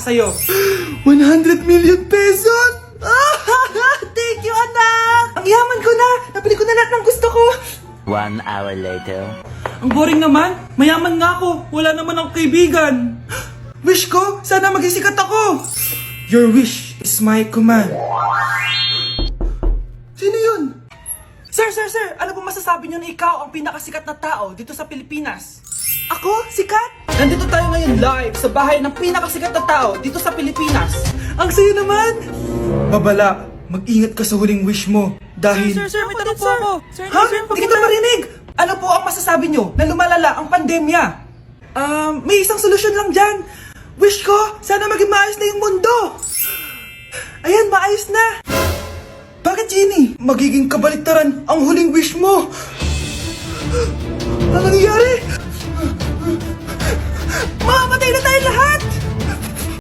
sa'yo. 100 million pesos! Thank you, anak! Ang yaman ko na! Nabili ko na lahat ng gusto ko! 1 hour later. Ang boring naman! Mayaman nga ako! Wala naman akong kaibigan! Wish ko! Sana maging sikat ako! Your wish is my command. Sino yun? Sir! Ano po masasabi niyo na ikaw ang pinakasikat na tao dito sa Pilipinas? Ako? Sikat? Nandito tayo ngayon live sa bahay ng pinakasikat na tao dito sa Pilipinas. Ang sayo naman! Babala, mag-ingat ka sa huling wish mo. Dahil... Sir, may tanong po ako. Sir, Ha? Hindi kita marinig! Ano po ang masasabi nyo na lumalala ang pandemya? May isang solusyon lang dyan. Wish ko, sana maging maayos na yung mundo. Ayan, maayos na. Bakit, Jenny? Magiging kabaliktaran ang huling wish mo. Ano nangyayari? Mamamatay na tayo lahat!